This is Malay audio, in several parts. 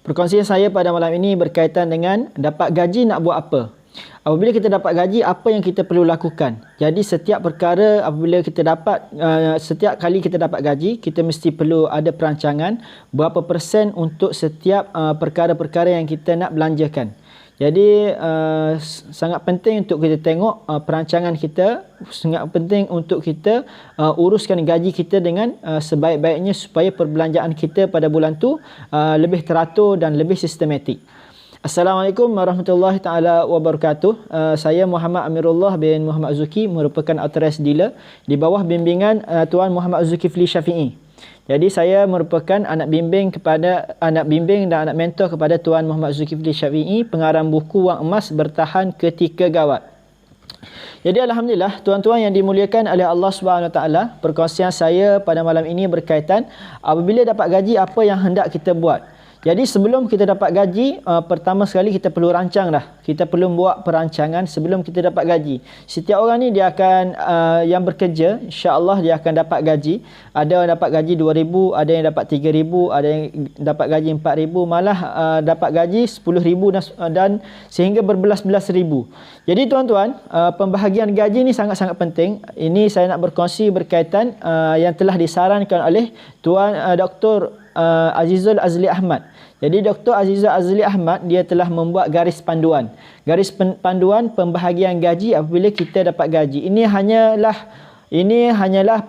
Perkongsian saya pada malam ini berkaitan dengan dapat gaji nak buat apa. Apabila kita dapat gaji, apa yang kita perlu lakukan? Jadi setiap perkara apabila kita dapat, setiap kali kita dapat gaji, kita mesti perlu ada perancangan berapa persen untuk setiap perkara-perkara yang kita nak belanjakan. Jadi sangat penting untuk kita tengok perancangan kita, sangat penting untuk kita uruskan gaji kita dengan sebaik-baiknya supaya perbelanjaan kita pada bulan tu lebih teratur dan lebih sistematik. Assalamualaikum warahmatullahi taala wabarakatuh. Saya Muhammad Amirullah bin Muhammad Zuki, merupakan authorized dealer di bawah bimbingan Tuan Muhammad Zulkifli Syafi'i. Jadi saya merupakan anak bimbing dan anak mentor kepada Tuan Muhammad Zulkifli Syafi'i, pengarang buku Wang Emas Bertahan Ketika Gawat. Jadi alhamdulillah, tuan-tuan yang dimuliakan oleh Allah Subhanahu Wa Taala, perkongsian saya pada malam ini berkaitan apabila dapat gaji, apa yang hendak kita buat. Jadi sebelum kita dapat gaji, pertama sekali kita perlu rancang dah. Kita perlu buat perancangan sebelum kita dapat gaji. Setiap orang ni dia akan yang bekerja, insya-Allah dia akan dapat gaji. Ada yang dapat gaji 2,000, ada yang dapat 3,000, ada yang dapat gaji 4,000, malah dapat gaji 10,000 dan sehingga berbelas-belas ribu. Jadi tuan-tuan, pembahagian gaji ni sangat-sangat penting. Ini saya nak berkongsi berkaitan yang telah disarankan oleh Tuan Dr. Azizul Azli Ahmad. Jadi Dr. Azizul Azli Ahmad dia telah membuat garis panduan. Garis panduan pembahagian gaji apabila kita dapat gaji. Ini hanyalah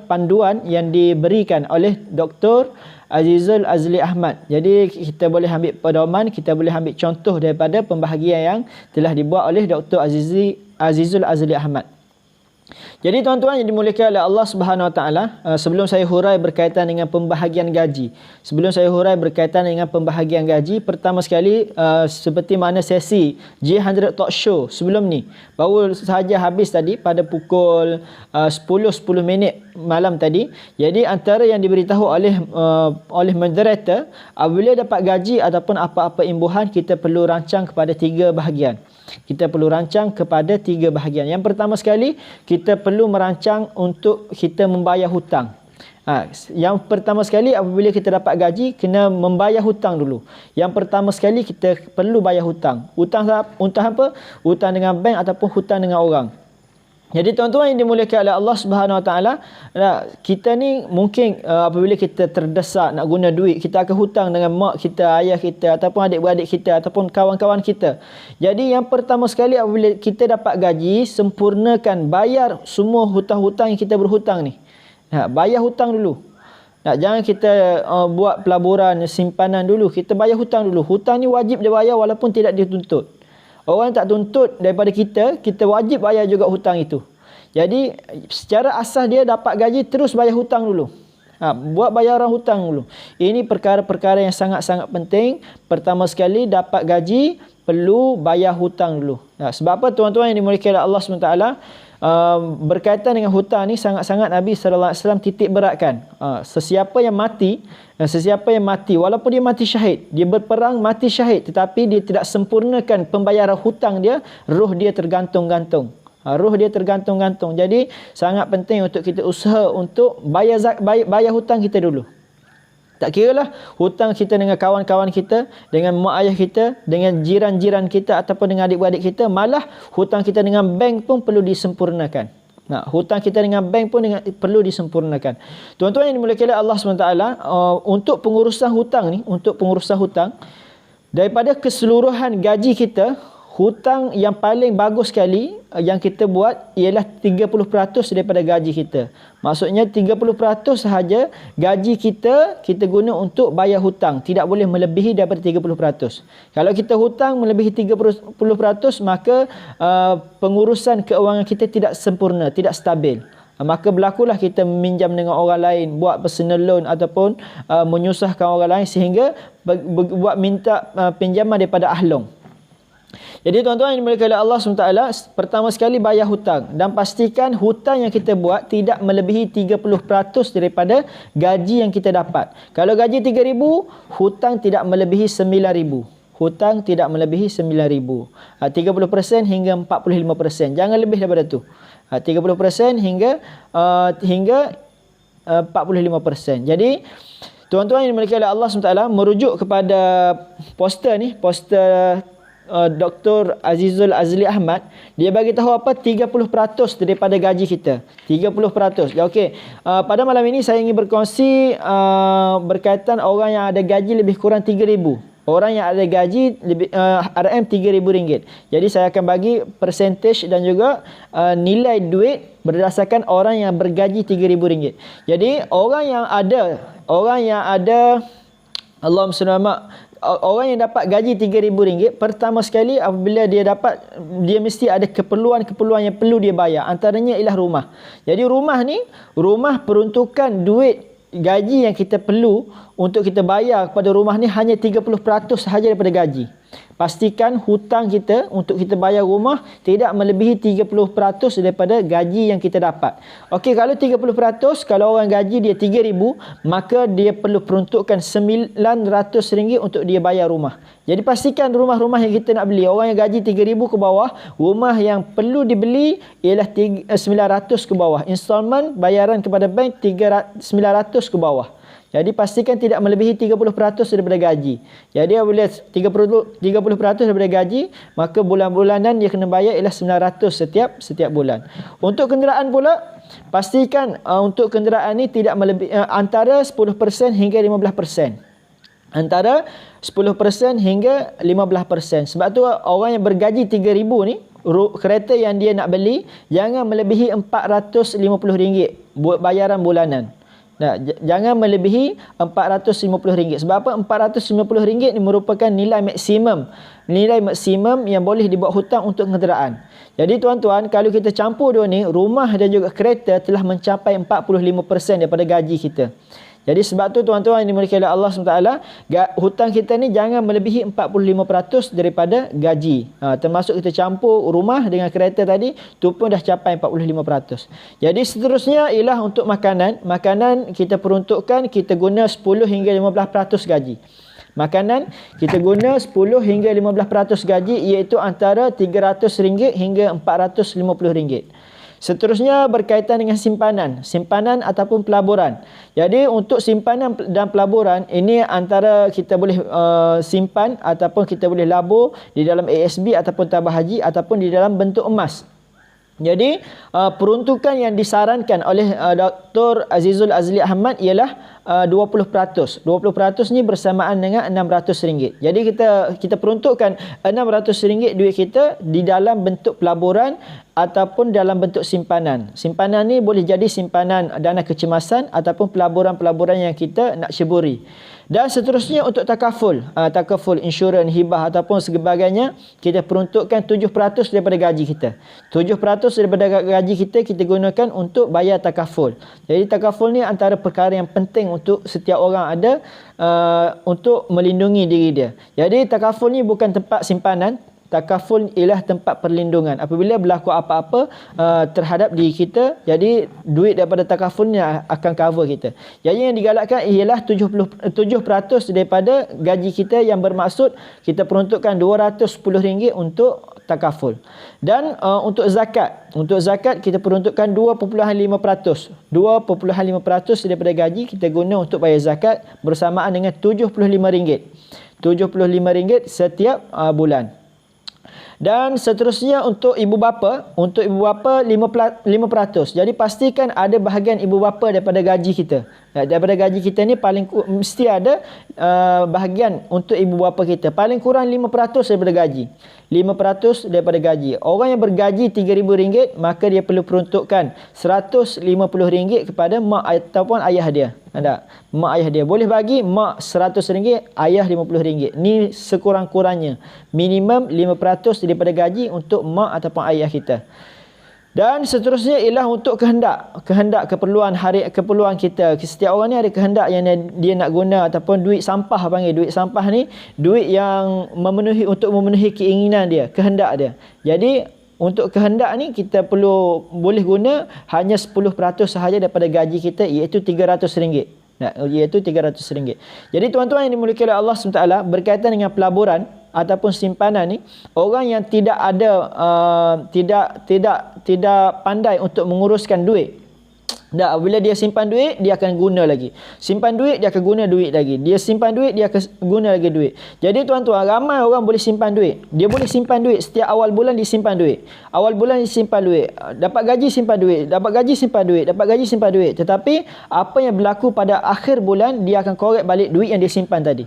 panduan yang diberikan oleh Dr. Azizul Azli Ahmad. Jadi kita boleh ambil pedoman, kita boleh ambil contoh daripada pembahagian yang telah dibuat oleh Dr. Azizul Azli Ahmad. Jadi tuan-tuan yang dimuliakan oleh Allah Subhanahu Wa Taala, sebelum saya hurai berkaitan dengan pembahagian gaji, pertama sekali seperti mana sesi J100 Talk Show sebelum ni baru sahaja habis tadi pada pukul 10 minit malam tadi. Jadi antara yang diberitahu oleh moderator, apabila dapat gaji ataupun apa-apa imbuhan, kita perlu rancang kepada 3 bahagian. Yang pertama sekali, kita perlu merancang untuk kita membayar hutang. Yang pertama sekali, apabila kita dapat gaji, kena membayar hutang dulu. Yang pertama sekali, kita perlu bayar hutang. Hutang apa? Hutang dengan bank ataupun hutang dengan orang. Jadi tuan-tuan yang dimuliakan oleh Allah Subhanahu Wa Taala, kita ni mungkin apabila kita terdesak nak guna duit, kita akan hutang dengan mak kita, ayah kita ataupun adik-beradik kita ataupun kawan-kawan kita. Jadi yang pertama sekali, apabila kita dapat gaji, sempurnakan bayar semua hutang-hutang yang kita berhutang ni. Bayar hutang dulu. Jangan kita buat pelaburan simpanan dulu, kita bayar hutang dulu. Hutang ni wajib dia bayar walaupun tidak dituntut. Orang tak tuntut daripada kita, kita wajib bayar juga hutang itu. Jadi secara asas dia dapat gaji, terus bayar hutang dulu. Buat bayaran hutang dulu. Ini perkara-perkara yang sangat-sangat penting. Pertama sekali, dapat gaji, perlu bayar hutang dulu. Sebab apa tuan-tuan yang dimuliakan oleh Allah SWT, berkaitan dengan hutang ni sangat-sangat Nabi SAW titik beratkan. Sesiapa yang mati walaupun dia mati syahid, dia berperang mati syahid, tetapi dia tidak sempurnakan pembayaran hutang dia, roh dia tergantung-gantung. Jadi sangat penting untuk kita usaha untuk bayar hutang kita dulu. Tak kiralah hutang kita dengan kawan-kawan kita, dengan mak ayah kita, dengan jiran-jiran kita ataupun dengan adik-beradik kita, malah hutang kita dengan bank pun perlu disempurnakan. Hutang kita dengan bank pun perlu disempurnakan. Tuan-tuan yang dimuliakan oleh Allah SWT, untuk pengurusan hutang, daripada keseluruhan gaji kita, hutang yang paling bagus sekali yang kita buat ialah 30% daripada gaji kita. Maksudnya 30% sahaja gaji kita guna untuk bayar hutang. Tidak boleh melebihi daripada 30%. Kalau kita hutang melebihi 30%, maka pengurusan keuangan kita tidak sempurna, tidak stabil. Maka berlakulah kita meminjam dengan orang lain, buat personal loan ataupun menyusahkan orang lain sehingga buat minta pinjaman daripada ahlong. Jadi tuan-tuan yang dimuliakan oleh Allah SWT, pertama sekali bayar hutang dan pastikan hutang yang kita buat tidak melebihi 30% daripada gaji yang kita dapat. Kalau gaji 3,000, hutang tidak melebihi 9,000. 30% hingga 45%. Jangan lebih daripada tu. 30% hingga 45%. Jadi Tuan-tuan yang dimiliki oleh Allah SWT, merujuk kepada poster ni, poster Dr. Azizul Azli Ahmad, dia bagi tahu apa, 30% daripada gaji kita. 30%. Ya, okey. Pada malam ini saya ingin berkongsi berkaitan orang yang ada gaji lebih kurang 3,000. Orang yang ada gaji lebih RM RM3,000. Jadi saya akan bagi percentage dan juga nilai duit berdasarkan orang yang bergaji RM3,000. Jadi orang yang ada Allahumma salli ala orang yang dapat gaji RM3,000, pertama sekali apabila dia mesti ada keperluan-keperluan yang perlu dia bayar. Antaranya ialah rumah. Jadi rumah peruntukan duit gaji yang kita perlu untuk kita bayar kepada rumah ni hanya 30% sahaja daripada gaji. Pastikan hutang kita untuk kita bayar rumah tidak melebihi 30% daripada gaji yang kita dapat. Okey, kalau 30%, kalau orang gaji dia 3,000, maka dia perlu peruntukkan RM900 untuk dia bayar rumah. Jadi pastikan rumah-rumah yang kita nak beli, orang yang gaji 3,000 ke bawah, rumah yang perlu dibeli ialah 900 ke bawah. Installment bayaran kepada bank 900 ke bawah. Jadi pastikan tidak melebihi 30% daripada gaji. Jadi apabila 30% daripada gaji, maka bulan-bulanan dia kena bayar ialah 900 setiap bulan. Untuk kenderaan pula, pastikan untuk kenderaan ni tidak melebihi antara 10% hingga 15%. Antara 10% hingga 15%. Sebab tu orang yang bergaji 3,000 ni, kereta yang dia nak beli jangan melebihi RM450 bayaran bulanan. Nah, jangan melebihi RM450. Sebab apa? RM450 ni merupakan nilai maksimum. Nilai maksimum yang boleh dibuat hutang untuk kenderaan. Jadi tuan-tuan, kalau kita campur dua ni, rumah dan juga kereta telah mencapai 45% daripada gaji kita. Jadi sebab tu tuan-tuan yang dimiliki oleh Allah SWT, hutang kita ni jangan melebihi 45% daripada gaji. Termasuk kita campur rumah dengan kereta tadi, tu pun dah capai 45%. Jadi seterusnya ialah untuk makanan. Makanan kita peruntukkan, kita guna 10 hingga 15% gaji. Makanan kita guna 10 hingga 15% gaji, iaitu antara RM300 hingga RM450. Seterusnya berkaitan dengan simpanan ataupun pelaburan. Jadi untuk simpanan dan pelaburan ini antara kita boleh simpan ataupun kita boleh labur di dalam ASB ataupun tabah haji ataupun di dalam bentuk emas. Jadi peruntukan yang disarankan oleh Dr. Azizul Azli Ahmad ialah 20%. 20% ni bersamaan dengan RM600. Jadi kita peruntukkan RM600 duit kita di dalam bentuk pelaburan ataupun dalam bentuk simpanan. Simpanan ni boleh jadi simpanan dana kecemasan ataupun pelaburan-pelaburan yang kita nak ceburi. Dan seterusnya untuk takaful, insurans, hibah ataupun sebagainya, kita peruntukkan 7% daripada gaji kita. 7% daripada gaji kita gunakan untuk bayar takaful. Jadi takaful ni antara perkara yang penting untuk setiap orang ada untuk melindungi diri dia. Jadi takaful ni bukan tempat simpanan. Takaful ialah tempat perlindungan. Apabila berlaku apa-apa terhadap diri kita, jadi duit daripada takaful ni akan cover kita. Jadi yang digalakkan ialah 7% daripada gaji kita, yang bermaksud kita peruntukkan RM210 untuk takaful. Dan untuk zakat. Untuk zakat kita peruntukkan 2.5%. 2.5% daripada gaji kita guna untuk bayar zakat bersamaan dengan RM75. RM75 setiap bulan. Dan seterusnya untuk ibu bapa, 5%. Jadi pastikan ada bahagian ibu bapa daripada gaji kita. Daripada gaji kita ni paling mesti ada bahagian untuk ibu bapa kita. Paling kurang 5% daripada gaji. 5% daripada gaji. Orang yang bergaji RM3,000, maka dia perlu peruntukkan RM150 kepada mak ataupun ayah dia. Ada mak ayah dia boleh bagi mak RM100, ayah RM50. Ni sekurang-kurangnya minimum 5% daripada gaji untuk mak ataupun ayah kita. Dan seterusnya ialah untuk kehendak keperluan kita. Setiap orang ni ada kehendak yang dia nak guna ataupun duit sampah, panggil duit sampah ni, duit yang memenuhi keinginan dia, kehendak dia. Jadi untuk kehendak ni kita boleh guna hanya 10% sahaja daripada gaji kita, iaitu RM300. Iaitu RM300. Jadi tuan-tuan yang dimiliki oleh Allah SWT, berkaitan dengan pelaburan ataupun simpanan ni, orang yang tidak ada tidak pandai untuk menguruskan duit, Dah, bila dia simpan duit, dia akan guna lagi. Simpan duit, dia akan guna duit lagi. Dia simpan duit, dia akan guna lagi duit. Jadi tuan-tuan, ramai orang boleh simpan duit. Dia boleh simpan duit. Setiap awal bulan disimpan duit. Awal bulan disimpan duit. Dapat gaji simpan duit. Dapat gaji simpan duit. Dapat gaji simpan duit. Tetapi, apa yang berlaku pada akhir bulan, dia akan korek balik duit yang dia simpan tadi.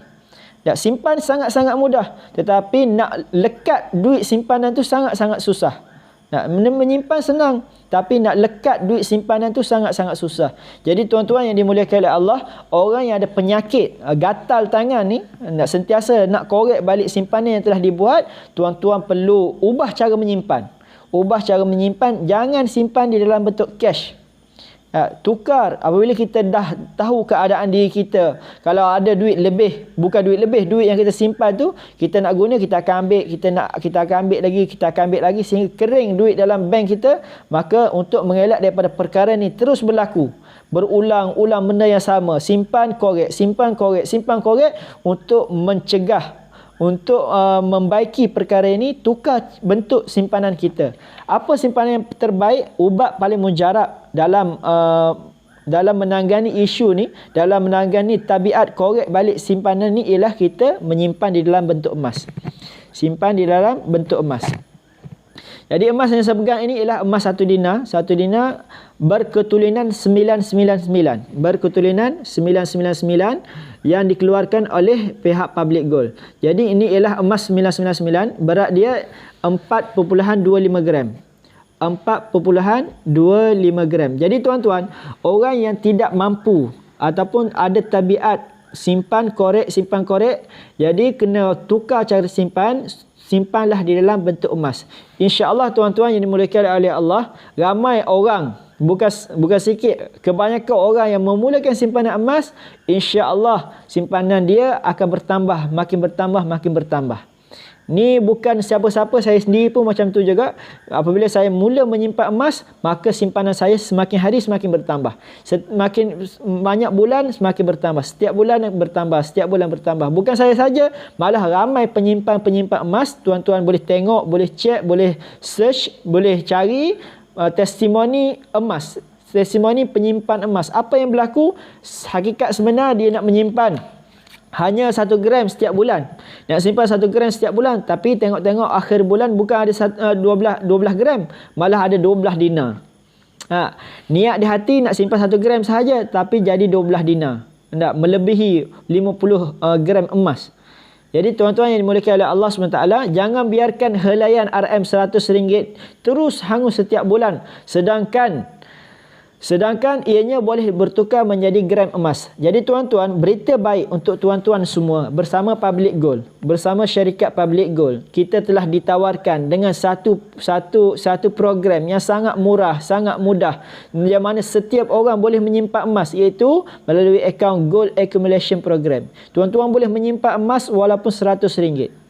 Tak, simpan sangat-sangat mudah. Tetapi, nak lekat duit simpanan tu sangat-sangat susah. Nak menyimpan senang, tapi nak lekat duit simpanan tu sangat-sangat susah. Jadi tuan-tuan yang dimuliakan oleh Allah, orang yang ada penyakit gatal tangan ni, nak sentiasa nak korek balik simpanan yang telah dibuat, tuan-tuan perlu ubah cara menyimpan. Ubah cara menyimpan, jangan simpan di dalam bentuk cash. Tukar apabila kita dah tahu keadaan diri kita, kalau ada duit lebih, bukan duit lebih, duit yang kita simpan tu kita nak guna, kita akan ambil, kita akan ambil lagi sehingga kering duit dalam bank kita. Maka untuk mengelak daripada perkara ni terus berlaku, berulang-ulang benda yang sama, simpan korek untuk mencegah, untuk membaiki perkara ini, tukar bentuk simpanan kita. Apa simpanan yang terbaik? Ubat paling mujarab dalam menangani isu ni, dalam menangani tabiat korek balik simpanan ni, ialah kita menyimpan di dalam bentuk emas. Simpan di dalam bentuk emas. Jadi emas yang saya pegang ini ialah emas 1 dinar. 1 dinar berketulinan 999. Berketulinan 999 yang dikeluarkan oleh pihak Public Gold. Jadi ini ialah emas 999. Berat dia 4.25 gram. 4.25 gram. Jadi tuan-tuan, orang yang tidak mampu ataupun ada tabiat simpan korek, jadi kena tukar cara simpan. Simpanlah di dalam bentuk emas. InsyaAllah tuan-tuan yang dimuliakan oleh Allah, ramai orang, bukan sikit, kebanyakan orang yang memulakan simpanan emas, insya-Allah simpanan dia akan bertambah, makin bertambah. Ni bukan siapa-siapa, saya sendiri pun macam tu juga. Apabila saya mula menyimpan emas, maka simpanan saya semakin hari semakin bertambah. Semakin banyak bulan semakin bertambah. Setiap bulan bertambah. Bukan saya saja, malah ramai penyimpan emas. Tuan-tuan boleh tengok, boleh cek, boleh search, boleh cari testimoni emas. Testimoni penyimpan emas. Apa yang berlaku? Hakikat sebenar dia nak menyimpan hanya 1 gram setiap bulan. Nak simpan 1 gram setiap bulan. Tapi tengok-tengok akhir bulan bukan ada 12 gram. Malah ada 12 dinar. Niat di hati nak simpan 1 gram sahaja. Tapi jadi 12 dinar. Melebihi 50 gram emas. Jadi tuan-tuan yang dimuliakan oleh Allah SWT, jangan biarkan helaian RM100 terus hangus setiap bulan. Sedangkan ianya boleh bertukar menjadi gram emas. Jadi tuan-tuan, berita baik untuk tuan-tuan semua, bersama Public Gold, bersama syarikat Public Gold, kita telah ditawarkan dengan satu program yang sangat murah, sangat mudah, yang mana setiap orang boleh menyimpan emas, iaitu melalui akaun Gold Accumulation Program. Tuan-tuan boleh menyimpan emas walaupun RM100.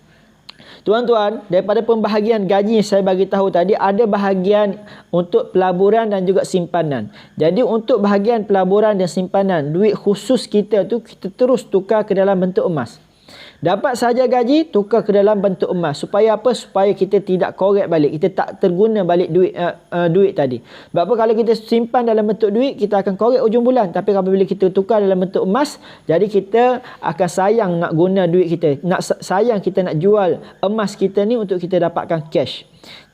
Tuan-tuan, daripada pembahagian gaji yang saya bagi tahu tadi, ada bahagian untuk pelaburan dan juga simpanan. Jadi untuk bahagian pelaburan dan simpanan, duit khusus kita tu kita terus tukar ke dalam bentuk emas. Dapat sahaja gaji, tukar ke dalam bentuk emas. Supaya apa? Supaya kita tidak korek balik. Kita tak terguna balik duit tadi. Sebab apa? Kalau kita simpan dalam bentuk duit, kita akan korek ujung bulan. Tapi apabila kita tukar dalam bentuk emas, jadi kita akan sayang nak guna duit kita. Sayang kita nak jual emas kita ni untuk kita dapatkan cash.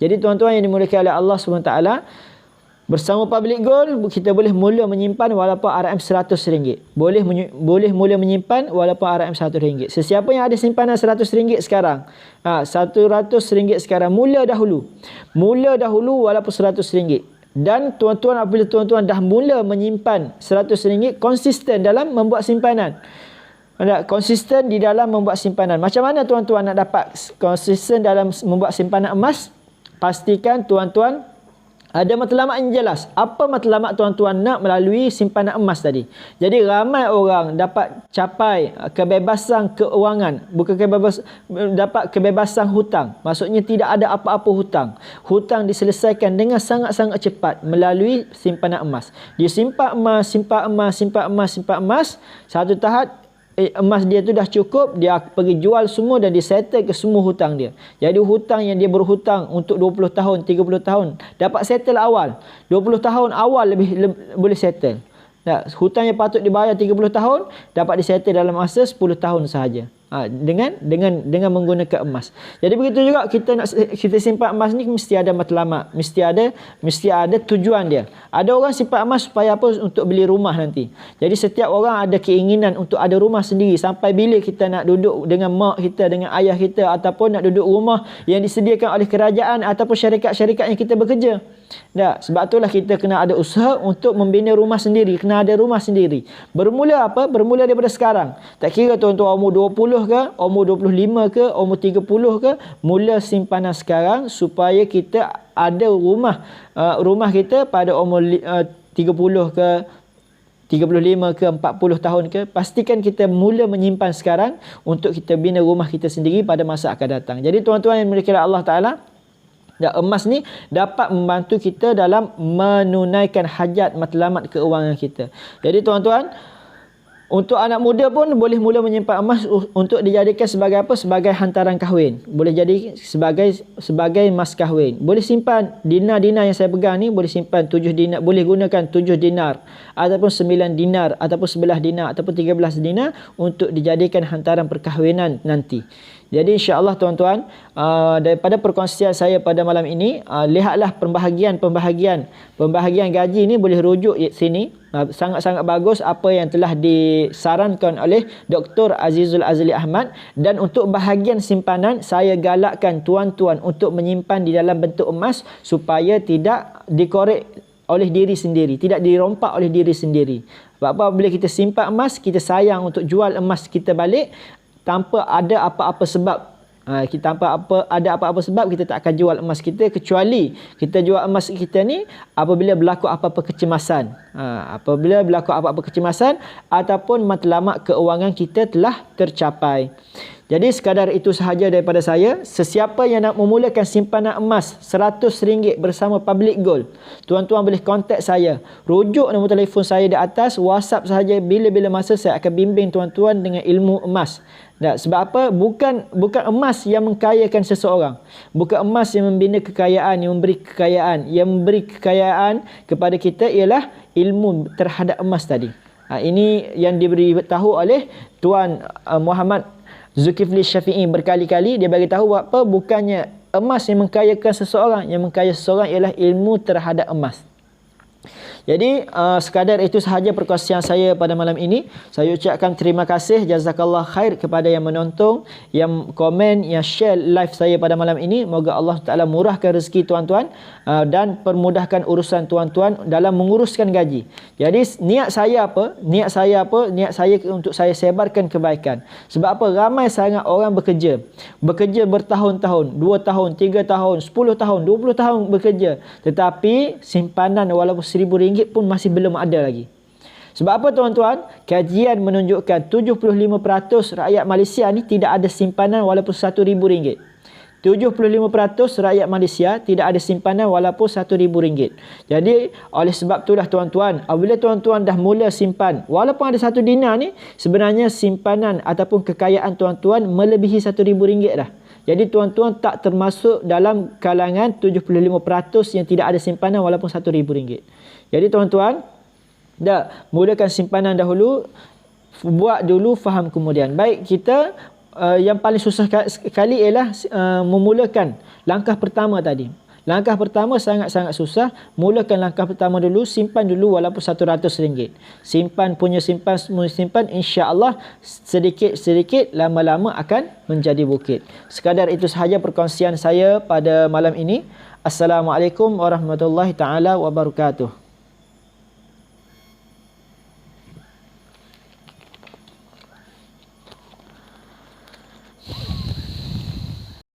Jadi tuan-tuan yang dimuliakan oleh Allah SWT, bersama Public Gold, kita boleh mula menyimpan walaupun RM100. Boleh mula menyimpan walaupun RM100. Sesiapa yang ada simpanan RM100 sekarang, RM100 sekarang, mula dahulu walaupun RM100. Dan tuan-tuan, apabila tuan-tuan dah mula menyimpan RM100, konsisten dalam membuat simpanan. Konsisten di dalam membuat simpanan. Macam mana tuan-tuan nak dapat konsisten dalam membuat simpanan emas? Pastikan tuan-tuan ada matlamat yang jelas. Apa matlamat tuan-tuan nak melalui simpanan emas tadi? Jadi ramai orang dapat capai kebebasan keuangan. Bukan dapat kebebasan hutang. Maksudnya tidak ada apa-apa hutang. Hutang diselesaikan dengan sangat-sangat cepat melalui simpanan emas. Dia simpan emas. Satu tahap emas dia tu dah cukup, dia pergi jual semua dan dia settle ke semua hutang dia. Jadi hutang yang dia berhutang untuk 20 tahun, 30 tahun, dapat settle awal. 20 tahun awal lebih boleh settle. Nah, hutang yang patut dibayar 30 tahun dapat disettle dalam masa 10 tahun sahaja. Dengan menggunakan emas. Jadi begitu juga kita simpan emas ni mesti ada matlamat, mesti ada tujuan dia. Ada orang simpan emas supaya apa? Untuk beli rumah nanti. Jadi setiap orang ada keinginan untuk ada rumah sendiri. Sampai bila kita nak duduk dengan mak kita, dengan ayah kita, ataupun nak duduk rumah yang disediakan oleh kerajaan ataupun syarikat-syarikat yang kita bekerja. Sebab itulah kita kena ada usaha untuk membina rumah sendiri, kena ada rumah sendiri. Bermula apa? Bermula daripada sekarang. Tak kira tuan-tuan umur 20 ke, umur 25 ke, umur 30 ke, mula simpanan sekarang supaya kita ada rumah kita pada umur 30 ke, 35 ke, 40 tahun ke. Pastikan kita mula menyimpan sekarang untuk kita bina rumah kita sendiri pada masa akan datang. Jadi tuan-tuan yang dirahmati Allah Ta'ala, emas ni dapat membantu kita dalam menunaikan hajat matlamat keuangan kita. Jadi tuan-tuan, untuk anak muda pun boleh mula menyimpan emas untuk dijadikan sebagai apa? Sebagai hantaran kahwin. Boleh jadi sebagai mas kahwin. Boleh simpan dinar-dinar yang saya pegang ni, boleh simpan 7 dinar, boleh gunakan 7 dinar ataupun 9 dinar ataupun 11 dinar ataupun 13 dinar untuk dijadikan hantaran perkahwinan nanti. Jadi insya-Allah tuan-tuan, daripada perkongsian saya pada malam ini, lihatlah pembahagian gaji ni boleh rujuk sini. Sangat-sangat bagus apa yang telah disarankan oleh Dr. Azizul Azli Ahmad. Dan untuk bahagian simpanan, saya galakkan tuan-tuan untuk menyimpan di dalam bentuk emas supaya tidak dikorek oleh diri sendiri, tidak dirompak oleh diri sendiri. Sebab apabila kita simpan emas, kita sayang untuk jual emas kita balik tanpa ada apa-apa sebab. Ada apa-apa sebab kita tak akan jual emas kita, kecuali kita jual emas kita ni apabila berlaku apa-apa kecemasan. Apabila berlaku apa-apa kecemasan ataupun matlamat keuangan kita telah tercapai. Jadi sekadar itu sahaja daripada saya. Sesiapa yang nak memulakan simpanan emas RM100 bersama Public Gold, tuan-tuan boleh kontak saya. Rujuk nombor telefon saya di atas, WhatsApp sahaja. Bila-bila masa saya akan bimbing tuan-tuan dengan ilmu emas. Sebab apa? Bukan emas yang mengkayakan seseorang. Bukan emas yang membina kekayaan, yang memberi kekayaan. Yang memberi kekayaan kepada kita ialah ilmu terhadap emas tadi. Ini yang diberitahu oleh Tuan Muhammad Zulkifli Syafi'i berkali-kali. Dia bagi tahu apa? Bukannya emas yang mengkayakan seseorang. Yang mengkaya seseorang ialah ilmu terhadap emas. Jadi sekadar itu sahaja perkongsian saya pada malam ini. Saya ucapkan terima kasih, jazakallah khair kepada yang menonton, yang komen, yang share live saya pada malam ini. Moga Allah Ta'ala murahkan rezeki tuan-tuan dan permudahkan urusan tuan-tuan dalam menguruskan gaji. Jadi niat saya apa? Niat saya untuk saya sebarkan kebaikan. Sebab apa? Ramai sangat orang bekerja bertahun-tahun, 2 tahun, 3 tahun, 10 tahun, 20 tahun bekerja, tetapi simpanan walaupun RM1,000 pun masih belum ada lagi. Sebab apa tuan-tuan? Kajian menunjukkan 75% rakyat Malaysia ni tidak ada simpanan walaupun RM1,000. 75% rakyat Malaysia tidak ada simpanan walaupun RM1,000. Jadi oleh sebab itulah tuan-tuan, apabila tuan-tuan dah mula simpan walaupun ada 1 dinar ni, sebenarnya simpanan ataupun kekayaan tuan-tuan melebihi RM1,000 dah. Jadi tuan-tuan tak termasuk dalam kalangan 75% yang tidak ada simpanan walaupun RM1,000. Jadi tuan-tuan, mulakan simpanan dahulu, buat dulu, faham kemudian. Baik, kita yang paling susah sekali ialah memulakan langkah pertama tadi. Langkah pertama sangat-sangat susah. Mulakan langkah pertama dulu, simpan dulu walaupun RM100. Simpan, insya-Allah sedikit-sedikit lama-lama akan menjadi bukit. Sekadar itu sahaja perkongsian saya pada malam ini. Assalamualaikum warahmatullahi taala wabarakatuh.